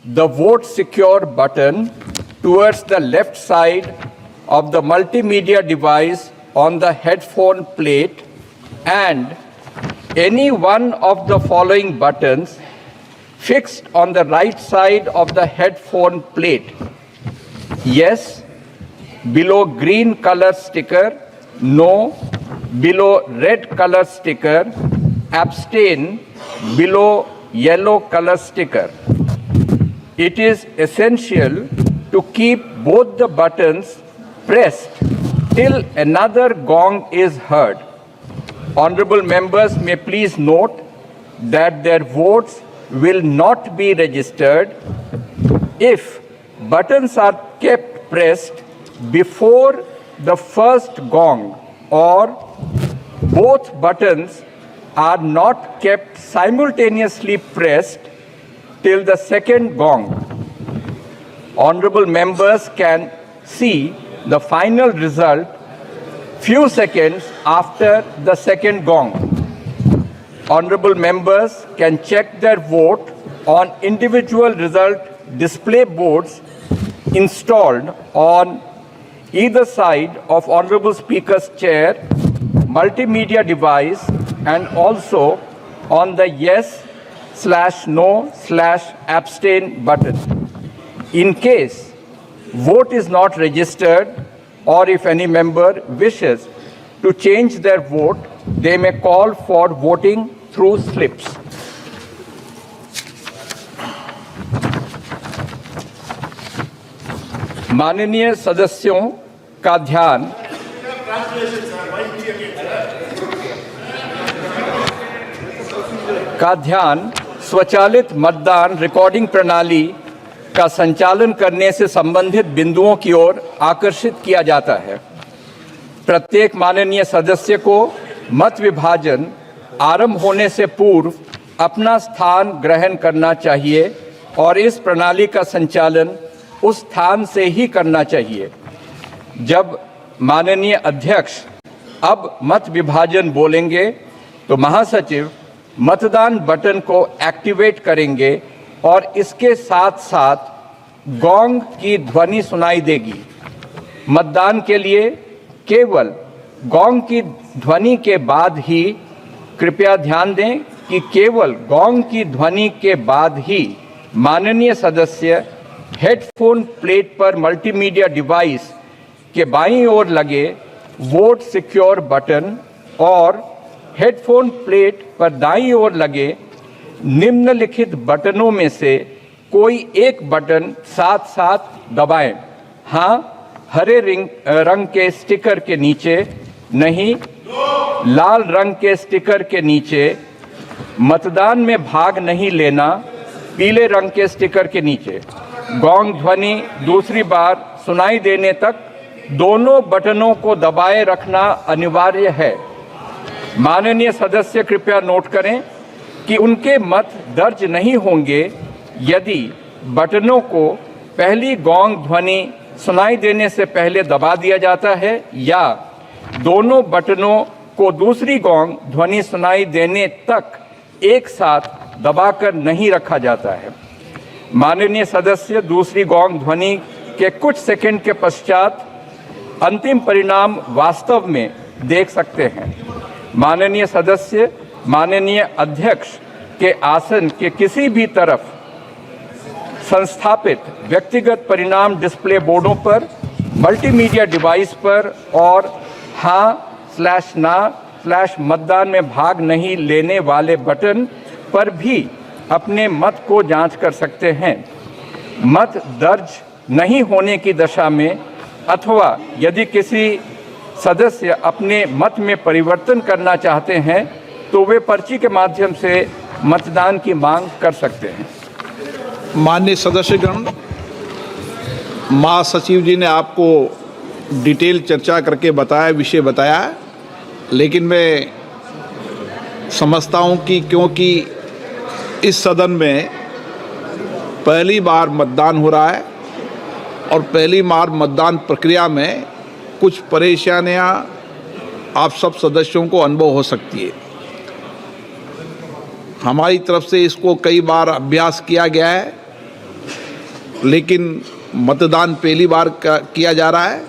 the Vote Secure button towards the left side of the multimedia device on the headphone plate and any one of the following buttons fixed on the right side of the headphone plate. Yes, below green color sticker. No, below red color sticker. Abstain, below yellow color sticker. It is essential to keep both the buttons pressed till another gong is heard. Honorable members may please note that their votes will not be registered if buttons are kept pressed before the first gong or both buttons are not kept simultaneously pressed till the second gong. Honorable members can see the final result few seconds after the second gong. Honorable members can check their vote on individual result display boards installed on either side of Honorable Speaker's chair, multimedia device, and also on the yes/no/abstain button. In case vote is not registered, or if any member wishes to change their vote, they may call for voting through slips. माननीय सदस्यों का ध्यान स्वचालित मतदान recording प्रणाली का संचालन करने से संबंधित बिंदुओं की ओर आकर्षित किया जाता है। प्रत्येक माननीय सदस्य को मत विभाजन आरंभ होने से पूर्व अपना स्थान ग्रहण करना चाहिए और इस प्रणाली का संचालन उस स्थान से ही करना चाहिए। जब माननीय अध्यक्ष अब मत विभाजन बोलेंगे तो महासचिव मतदान बटन को एक्टिवेट करेंगे और इसके साथ साथ गोंग की ध्वनि सुनाई देगी। मतदान के लिए केवल गोंग की ध्वनि के बाद ही, कृपया ध्यान दें कि केवल गोंग की ध्वनि के बाद ही माननीय सदस्य हेडफोन प्लेट पर मल्टीमीडिया डिवाइस के बाईं ओर लगे वोट सिक्योर बटन और हेडफोन प्लेट पर दाईं ओर लगे निम्नलिखित बटनों में से कोई एक बटन साथ साथ दबाएं। हाँ, हरे रंग के स्टिकर के नीचे, नहीं लाल रंग के स्टिकर के नीचे, मतदान में भाग नहीं लेना, पीले रंग के स्टिकर के नीचे। गोंग ध्वनि दूसरी बार सुनाई देने तक दोनों बटनों को दबाए रखना अनिवार्य है। माननीय सदस्य कृपया नोट करें कि उनके मत दर्ज नहीं होंगे यदि बटनों को पहली गोंग ध्वनि सुनाई देने से पहले दबा दिया जाता है या दोनों बटनों को दूसरी गोंग ध्वनि सुनाई देने तक एक साथ दबाकर नहीं रखा जाता है। माननीय सदस्य दूसरी गोंग ध्वनि के कुछ सेकंड के पश्चात अंतिम परिणाम वास्तव में देख सकते हैं। माननीय सदस्य माननीय अध्यक्ष के आसन के किसी भी तरफ संस्थापित व्यक्तिगत परिणाम डिस्प्ले बोर्डों पर, मल्टीमीडिया डिवाइस पर और हाँ/ना/मतदान में भाग नहीं लेने वाले बटन पर भी अपने मत को जांच कर सकते हैं। मत दर्ज नहीं होने की दशा में अथवा यदि किसी सदस्य अपने मत में परिवर्तन करना चाहते हैं तो वे पर्ची के माध्यम से मतदान की मांग कर सकते हैं। माननीय सदस्यगण, महासचिव जी ने आपको डिटेल चर्चा करके विषय बताया, लेकिन मैं समझता हूं कि क्योंकि इस सदन में पहली बार मतदान हो रहा है और पहली बार मतदान प्रक्रिया में कुछ परेशानियां आप सब सदस्यों को अनुभव हो सकती है। हमारी तरफ से इसको कई बार अभ्यास किया गया है लेकिन मतदान पहली बार किया जा रहा है।